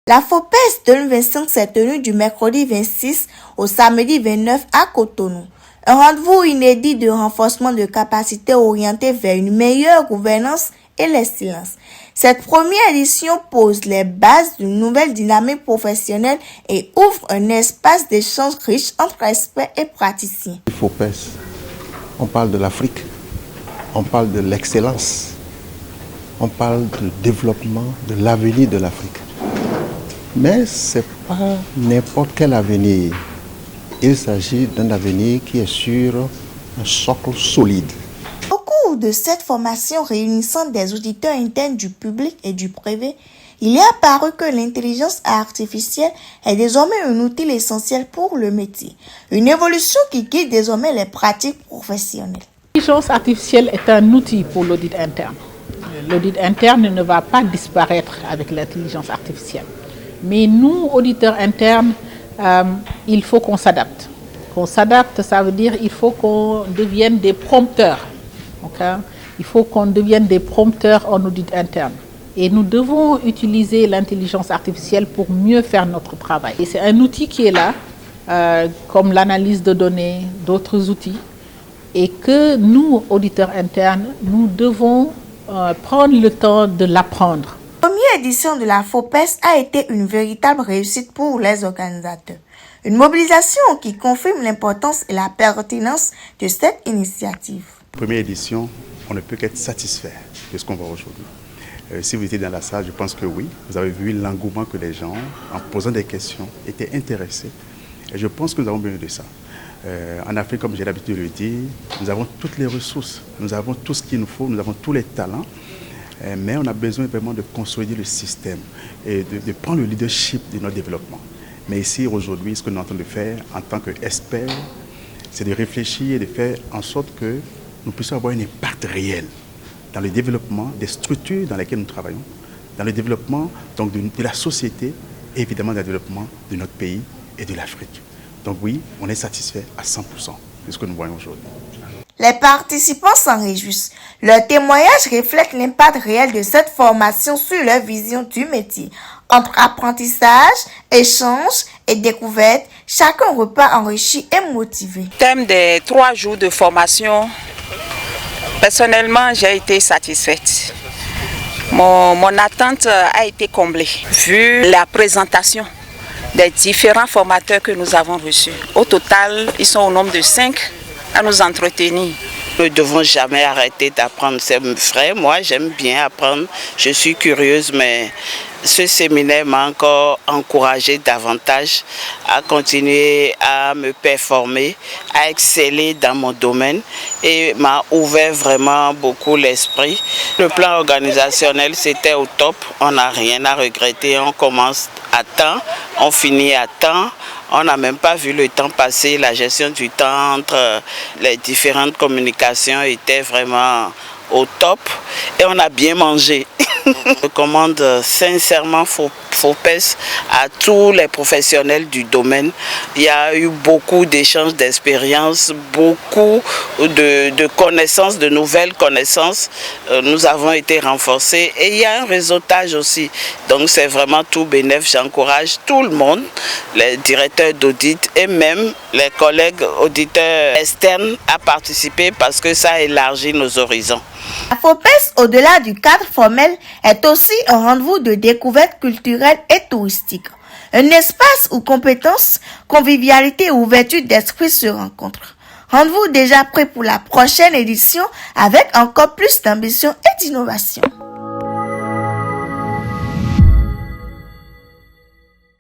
La FOPES 2025 s'est tenue du mercredi 26 au samedi 29 à Cotonou. Un rendez-vous inédit de renforcement de capacités orienté vers une meilleure gouvernance et l'excellence. Cette première édition pose les bases d'une nouvelle dynamique professionnelle et ouvre un espace d'échange riche entre experts et praticiens. FOPES, on parle de l'Afrique, on parle de l'excellence, on parle du développement, de l'avenir de l'Afrique. Mais ce n'est pas n'importe quel avenir. Il s'agit d'un avenir qui est sur un socle solide. Au cours de cette formation réunissant des auditeurs internes du public et du privé, il est apparu que l'intelligence artificielle est désormais un outil essentiel pour le métier. Une évolution qui guide désormais les pratiques professionnelles. L'intelligence artificielle est un outil pour l'audit interne. L'audit interne ne va pas disparaître avec l'intelligence artificielle. Mais nous, auditeurs internes, il faut qu'on s'adapte. Qu'on s'adapte, ça veut dire qu'il faut qu'on devienne des prompteurs. Okay? Il faut qu'on devienne des prompteurs en audit interne. Et nous devons utiliser l'intelligence artificielle pour mieux faire notre travail. Et c'est un outil qui est là, comme l'analyse de données, d'autres outils, et que nous, auditeurs internes, nous devons prendre le temps de l'apprendre. La première édition de la FOPES a été une véritable réussite pour les organisateurs. Une mobilisation qui confirme l'importance et la pertinence de cette initiative. Première édition, on ne peut qu'être satisfait de ce qu'on voit aujourd'hui. Si vous étiez dans la salle, je pense que oui, vous avez vu l'engouement que les gens, en posant des questions, étaient intéressés. Et je pense que nous avons besoin de ça. En Afrique, comme j'ai l'habitude de le dire, nous avons toutes les ressources, nous avons tout ce qu'il nous faut, nous avons tous les talents. Mais on a besoin vraiment de consolider le système et de prendre le leadership de notre développement. Mais ici, aujourd'hui, ce que nous sommes en train de faire en tant qu'experts, c'est de réfléchir et de faire en sorte que nous puissions avoir un impact réel dans le développement des structures dans lesquelles nous travaillons, dans le développement donc, de la société et évidemment dans le développement de notre pays et de l'Afrique. Donc oui, on est satisfait à 100% de ce que nous voyons aujourd'hui. Les participants s'en réjouissent. Leur témoignage reflète l'impact réel de cette formation sur leur vision du métier. Entre apprentissage, échange et découverte, chacun repart enrichi et motivé. Thème des 3 jours de formation, personnellement, j'ai été satisfaite. Mon attente a été comblée, vu la présentation des différents formateurs que nous avons reçus. Au total, ils sont au nombre de 5 à nous entretenir. Nous ne devons jamais arrêter d'apprendre. C'est vrai, moi j'aime bien apprendre, je suis curieuse, mais ce séminaire m'a encore encouragé davantage à continuer à me performer, à exceller dans mon domaine et m'a ouvert vraiment beaucoup l'esprit. Le plan organisationnel, c'était au top, on n'a rien à regretter, on commence à temps, on finit à temps. On n'a même pas vu le temps passer, la gestion du temps entre les différentes communications était vraiment au top et on a bien mangé. Je recommande sincèrement FOPES à tous les professionnels du domaine. Il y a eu beaucoup d'échanges d'expériences, beaucoup de connaissances, de nouvelles connaissances. Nous avons été renforcés et il y a un réseautage aussi. Donc c'est vraiment tout bénéf. J'encourage tout le monde, les directeurs d'audit et même les collègues auditeurs externes à participer parce que ça élargit nos horizons. La FOPES, au-delà du cadre formel, est aussi un rendez-vous de découverte culturelle et touristique. Un espace où compétences, convivialité et ouverture d'esprit se rencontrent. Rendez-vous déjà prêt pour la prochaine édition avec encore plus d'ambition et d'innovation.